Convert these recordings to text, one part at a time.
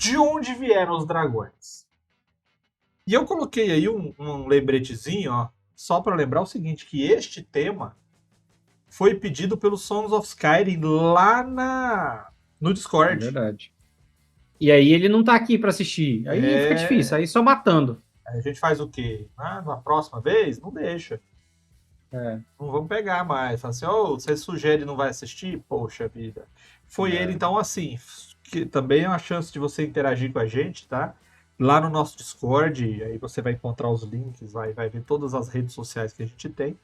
de onde vieram os dragões. E eu coloquei aí um lembretezinho, ó, só para lembrar o seguinte, que este tema foi pedido pelo Sons of Skyrim lá no É Discord. verdade. E aí ele não tá aqui pra assistir. Aí fica difícil, É, aí só matando. a gente faz o quê? Na próxima vez? Não deixa. É, Não vamos pegar mais. Fala assim, oh, você sugere e não vai assistir? Poxa vida. Foi ele, é. então, assim, que também é uma chance de você interagir com a gente, tá? Lá no nosso Discord, aí você vai encontrar os links, vai ver todas as redes sociais que a gente tem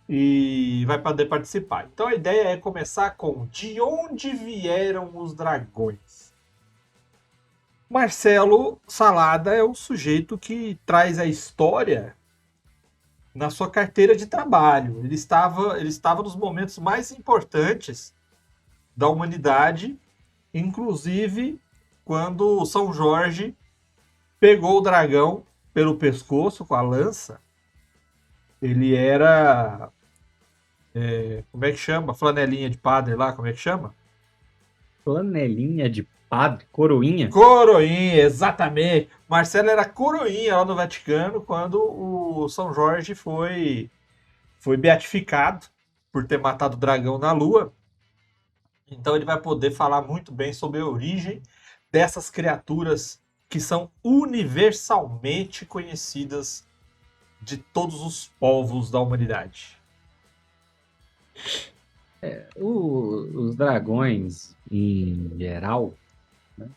e vai poder participar. Então a ideia é começar com de onde vieram os dragões? Marcelo Salada é o sujeito que traz a história na sua carteira de trabalho. Ele estava nos momentos mais importantes da humanidade, inclusive quando São Jorge pegou o dragão pelo pescoço com a lança. Ele era, como é que chama? Flanelinha de padre lá, como é que chama? Flanelinha de padre, coroinha. Coroinha, exatamente. Marcelo era coroinha lá no Vaticano quando o São Jorge foi beatificado por ter matado o dragão na Lua. Então ele vai poder falar muito bem sobre a origem dessas criaturas que são universalmente conhecidas de todos os povos da humanidade. Os dragões, em geral, né?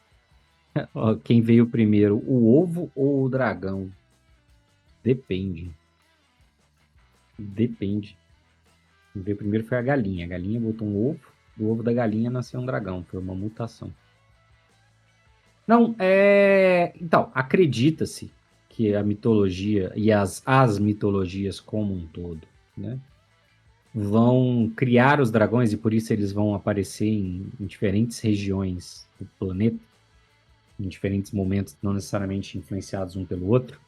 Ó, quem veio primeiro, o ovo ou o dragão? Depende. Depende. Quem veio primeiro foi a galinha. A galinha botou um ovo, do ovo da galinha nasceu um dragão. Foi uma mutação. Não, Então, acredita-se que a mitologia e as mitologias como um todo, né, vão criar os dragões e por isso eles vão aparecer em diferentes regiões do planeta, em diferentes momentos, não necessariamente influenciados um pelo outro,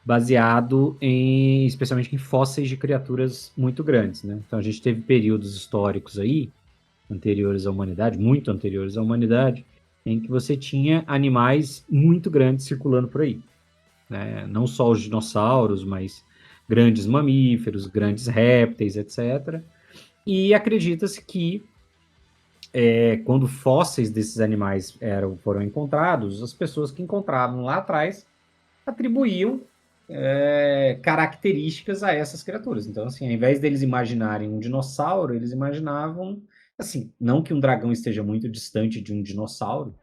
baseado especialmente em fósseis de criaturas muito grandes, né? Então a gente teve períodos históricos aí, anteriores à humanidade, muito anteriores à humanidade, em que você tinha animais muito grandes circulando por aí, né? Não só os dinossauros, mas grandes mamíferos, grandes répteis, etc. E acredita-se que quando fósseis desses animais foram encontrados, as pessoas que encontraram lá atrás atribuíam características a essas criaturas. Então, assim, ao invés deles imaginarem um dinossauro, eles imaginavam, assim, não que um dragão esteja muito distante de um dinossauro,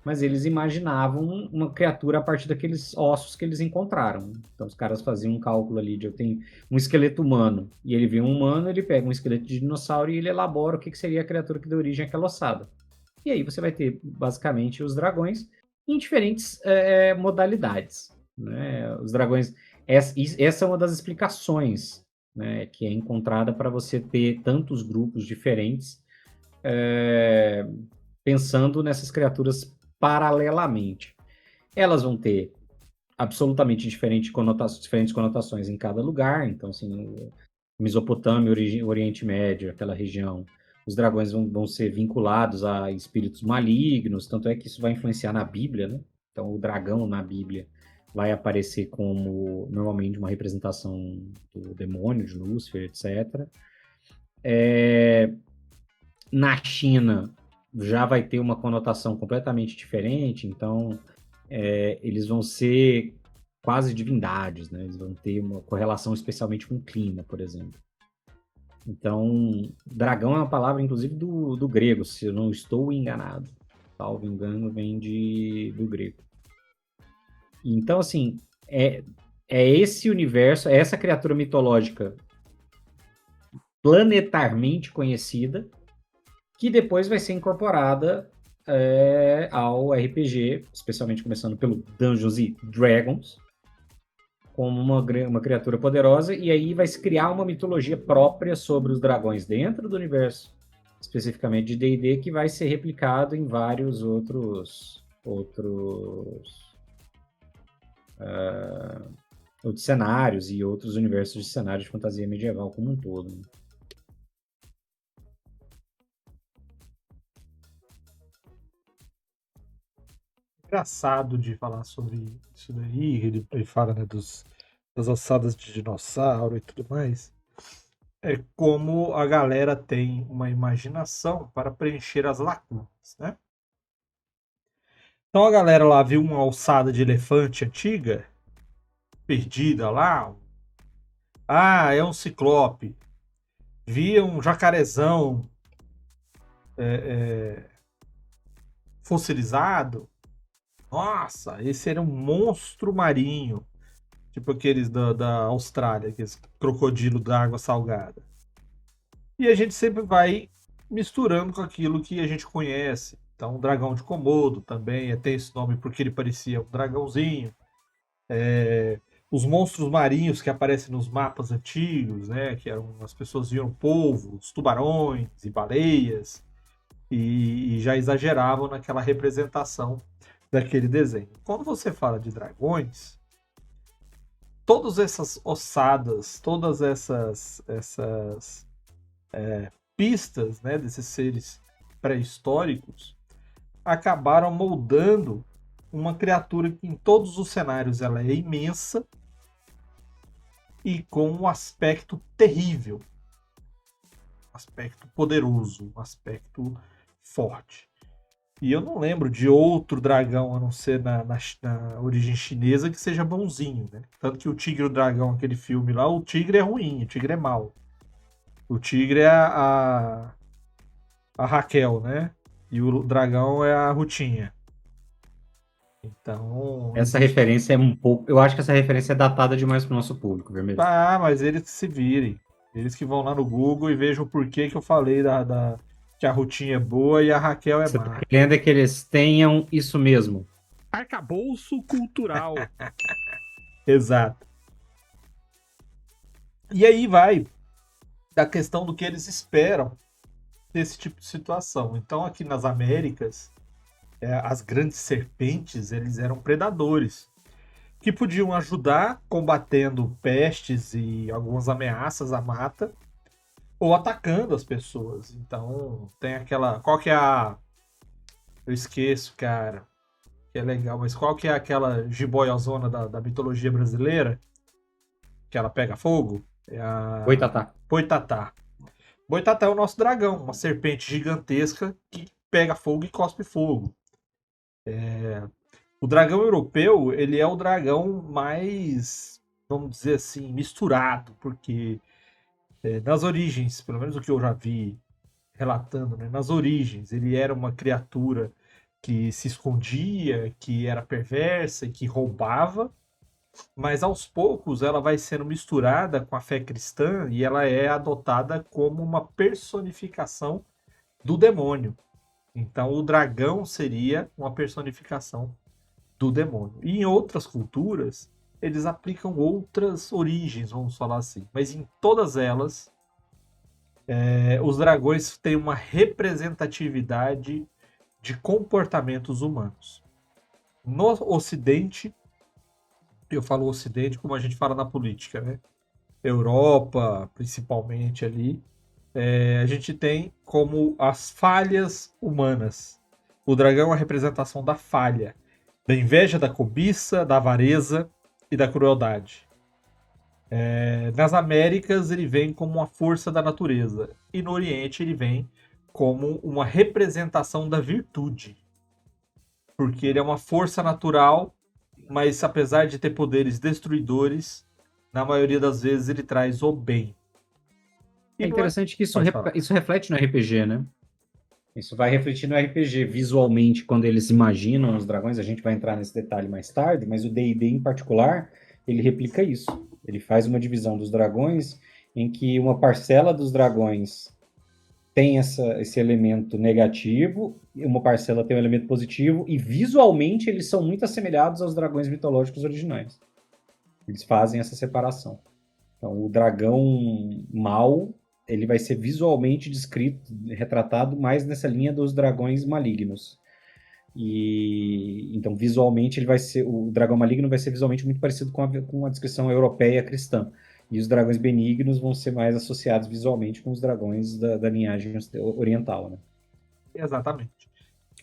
mas eles imaginavam uma criatura a partir daqueles ossos que eles encontraram. Então, os caras faziam um cálculo ali de eu tenho um esqueleto humano, e ele vê um humano, ele pega um esqueleto de dinossauro e ele elabora o que seria a criatura que deu origem àquela ossada. E aí você vai ter, basicamente, os dragões em diferentes modalidades. Né? Os dragões. Essa é uma das explicações, né, que é encontrada para você ter tantos grupos diferentes pensando nessas criaturas paralelamente. Elas vão ter absolutamente diferentes conotações em cada lugar. Então, assim, Mesopotâmia, Oriente Médio, aquela região, os dragões vão ser vinculados a espíritos malignos, tanto é que isso vai influenciar na Bíblia, né? Então, o dragão na Bíblia vai aparecer como, normalmente, uma representação do demônio, de Lúcifer, etc. Na China, já vai ter uma conotação completamente diferente, então, eles vão ser quase divindades, né? Eles vão ter uma correlação especialmente com o clima, por exemplo. Então, dragão é uma palavra, inclusive, do grego, se eu não estou enganado. Salvo engano, vem do grego. Então, assim, é esse universo, é essa criatura mitológica planetarmente conhecida, que depois vai ser incorporada ao RPG, especialmente começando pelo Dungeons and Dragons, como uma criatura poderosa, e aí vai se criar uma mitologia própria sobre os dragões dentro do universo, especificamente de D&D, que vai ser replicado em vários outros cenários e outros universos de cenários de fantasia medieval como um todo. Né? engraçado de falar sobre isso daí. Ele fala, né, das ossadas de dinossauro e tudo mais. É como a galera tem uma imaginação para preencher as lacunas, né? Então a galera lá viu uma ossada de elefante antiga, perdida lá. Ah, é um ciclope. Via um jacarezão fossilizado. Nossa, esse era um monstro marinho. Tipo aqueles da Austrália, aqueles crocodilo da água salgada. E a gente sempre vai misturando com aquilo que a gente conhece. Então, o dragão de Komodo também tem esse nome porque ele parecia um dragãozinho. Os monstros marinhos que aparecem nos mapas antigos, né? Que eram, as pessoas viam polvos, tubarões e baleias e já exageravam naquela representação daquele desenho. Quando você fala de dragões, todas essas ossadas, todas essas pistas, né, desses seres pré-históricos acabaram moldando uma criatura que em todos os cenários ela é imensa e com um aspecto terrível, um aspecto poderoso, um aspecto forte. E eu não lembro de outro dragão, a não ser na origem chinesa, que seja bonzinho, né? Tanto que o Tigre e o Dragão, aquele filme lá, o tigre é ruim, o tigre é mau. O tigre é a Raquel, né? E o dragão é a Rutinha. Então, Essa existe. referência é um pouco. Eu acho que essa referência é datada demais para o nosso público, vermelho. Ah, mas eles que se virem. Eles que vão lá no Google e vejam o porquê que eu falei que a Rutinha é boa e a Raquel é Você está má. querendo é que eles tenham isso mesmo. Arcabouço cultural. Exato. E aí vai da questão do que eles esperam desse tipo de situação. Então, aqui nas Américas, as grandes serpentes, eles eram predadores que podiam ajudar combatendo pestes e algumas ameaças à mata ou atacando as pessoas. Então, tem aquela. Qual que é a. Eu esqueço, cara. Que é legal, mas qual que é aquela jiboiazona da mitologia brasileira? Que ela pega fogo? É Oi, a. Tatá. Boitatá. Boitatá é o nosso dragão, uma serpente gigantesca que pega fogo e cospe fogo. O dragão europeu, ele é o dragão mais, vamos dizer assim, misturado, porque nas origens, pelo menos o que eu já vi relatando, né, nas origens, ele era uma criatura que se escondia, que era perversa e que roubava, mas aos poucos ela vai sendo misturada com a fé cristã e ela é adotada como uma personificação do demônio. Então o dragão seria uma personificação do demônio. E em outras culturas, eles aplicam outras origens, vamos falar assim. Mas em todas elas, os dragões têm uma representatividade de comportamentos humanos. No Ocidente, eu falo Ocidente como a gente fala na política, né? Europa, principalmente ali, a gente tem como as falhas humanas. O dragão é a representação da falha, da inveja, da cobiça, da avareza e da crueldade. Nas Américas, ele vem como uma força da natureza, e no Oriente, ele vem como uma representação da virtude, porque ele é uma força natural, mas apesar de ter poderes destruidores, na maioria das vezes ele traz o bem. E É não é. interessante que Pode falar. isso reflete no RPG, né? Isso vai refletir no RPG visualmente quando eles imaginam os dragões. A gente vai entrar nesse detalhe mais tarde, mas o D&D em particular, ele replica isso. Ele faz uma divisão dos dragões em que uma parcela dos dragões tem esse elemento negativo, e uma parcela tem um elemento positivo, e visualmente eles são muito assemelhados aos dragões mitológicos originais. Eles fazem essa separação. Então, o dragão mau, ele vai ser visualmente descrito, retratado mais nessa linha dos dragões malignos. E então, visualmente, ele vai ser, o dragão maligno vai ser visualmente muito parecido com a descrição europeia cristã. E os dragões benignos vão ser mais associados visualmente com os dragões da linhagem oriental, né? Exatamente.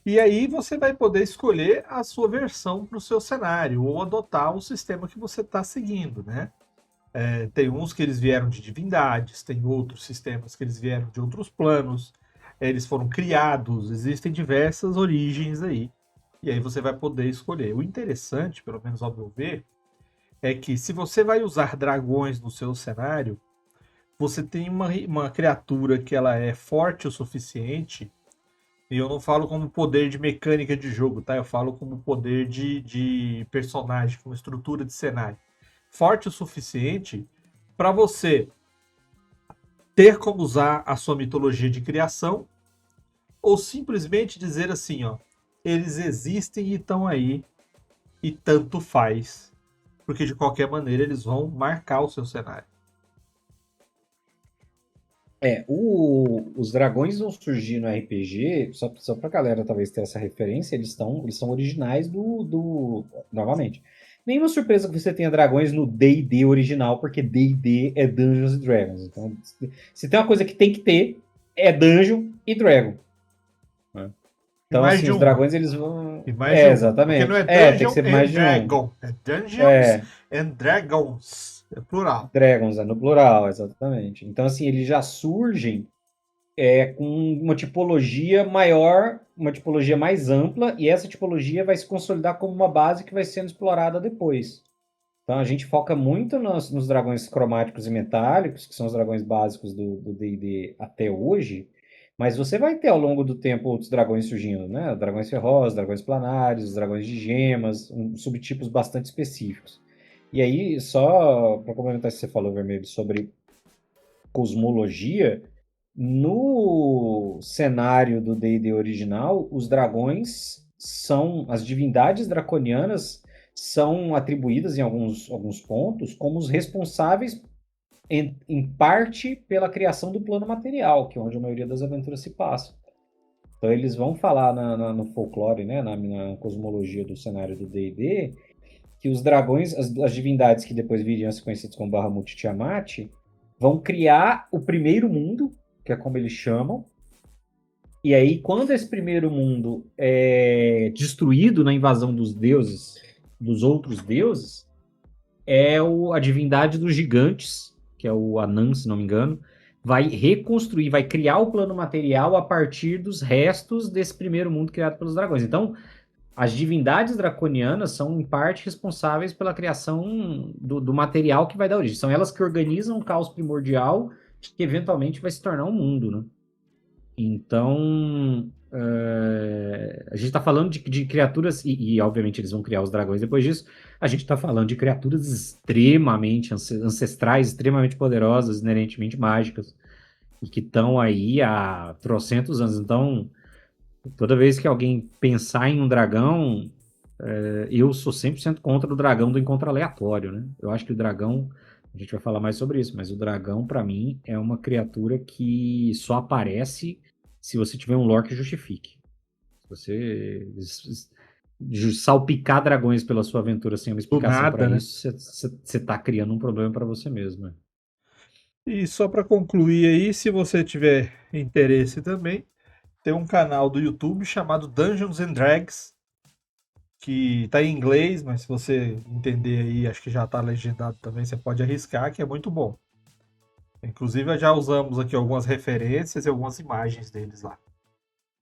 E aí você vai poder escolher a sua versão para o seu cenário ou adotar o sistema que você está seguindo, né? Tem uns que eles vieram de divindades, tem outros sistemas que eles vieram de outros planos, eles foram criados, existem diversas origens aí. E aí você vai poder escolher. O interessante, pelo menos ao meu ver, é que se você vai usar dragões no seu cenário, você tem uma criatura que ela é forte o suficiente, e eu não falo como poder de mecânica de jogo, tá? Eu falo como poder de personagem, como estrutura de cenário. Forte o suficiente para você ter como usar a sua mitologia de criação, ou simplesmente dizer assim, ó, eles existem e estão aí, e tanto faz, porque de qualquer maneira eles vão marcar o seu cenário. Os dragões vão surgir no RPG, só pra galera talvez ter essa referência, eles são originais novamente. Nenhuma surpresa que você tenha dragões no D&D original, porque D&D é Dungeons and Dragons. Então, se tem uma coisa que tem que ter, é Dungeon e Dragon. Né? Então, mais assim, de os um. dragões, eles vão... E mais de um. exatamente. Porque não é tem que Dungeon ser mais and de um. Dragon. É Dungeons and Dragons. É plural. Dragons, no plural, exatamente. Então, assim, eles já surgem com uma tipologia maior, uma tipologia mais ampla, e essa tipologia vai se consolidar como uma base que vai sendo explorada depois. Então a gente foca muito nos dragões cromáticos e metálicos, que são os dragões básicos do D&D até hoje, mas você vai ter ao longo do tempo outros dragões surgindo, né? Dragões ferrosos, dragões planários, dragões de gemas, subtipos bastante específicos. E aí, só para complementar o que você falou, Vermelho, sobre cosmologia, no cenário do D&D original, os dragões as divindades draconianas são atribuídas em alguns pontos como os responsáveis em parte pela criação do plano material, que é onde a maioria das aventuras se passa. Então eles vão falar no folclore, né, na cosmologia do cenário do D&D, que os dragões, as divindades que depois viriam a ser conhecidas como Bahamut e Tiamat, vão criar o primeiro mundo, que é como eles chamam. E aí, quando esse primeiro mundo é destruído na invasão dos deuses, dos outros deuses, a divindade dos gigantes, que é o Anan, se não me engano, vai reconstruir, vai criar o plano material a partir dos restos desse primeiro mundo criado pelos dragões. Então, as divindades draconianas são, em parte, responsáveis pela criação do material que vai dar origem. São elas que organizam o caos primordial que, eventualmente, vai se tornar um mundo, né? Então, a gente está falando de criaturas, e, obviamente, eles vão criar os dragões depois disso. A gente está falando de criaturas extremamente ancestrais, extremamente poderosas, inerentemente mágicas, e que estão aí há trocentos anos. Então, toda vez que alguém pensar em um dragão, eu sou 100% contra o dragão do encontro aleatório, né? Eu acho que o dragão, a gente vai falar mais sobre isso, mas o dragão, para mim, é uma criatura que só aparece se você tiver um lore que justifique. Se você salpicar dragões pela sua aventura sem uma explicação para né? isso, você tá criando um problema para você mesmo. Né? E só para concluir aí, se você tiver interesse também, tem um canal do YouTube chamado Dungeons and Dragons, que tá em inglês, mas se você entender aí, acho que já tá legendado também, você pode arriscar, que é muito bom. Inclusive, já usamos aqui algumas referências e algumas imagens deles lá.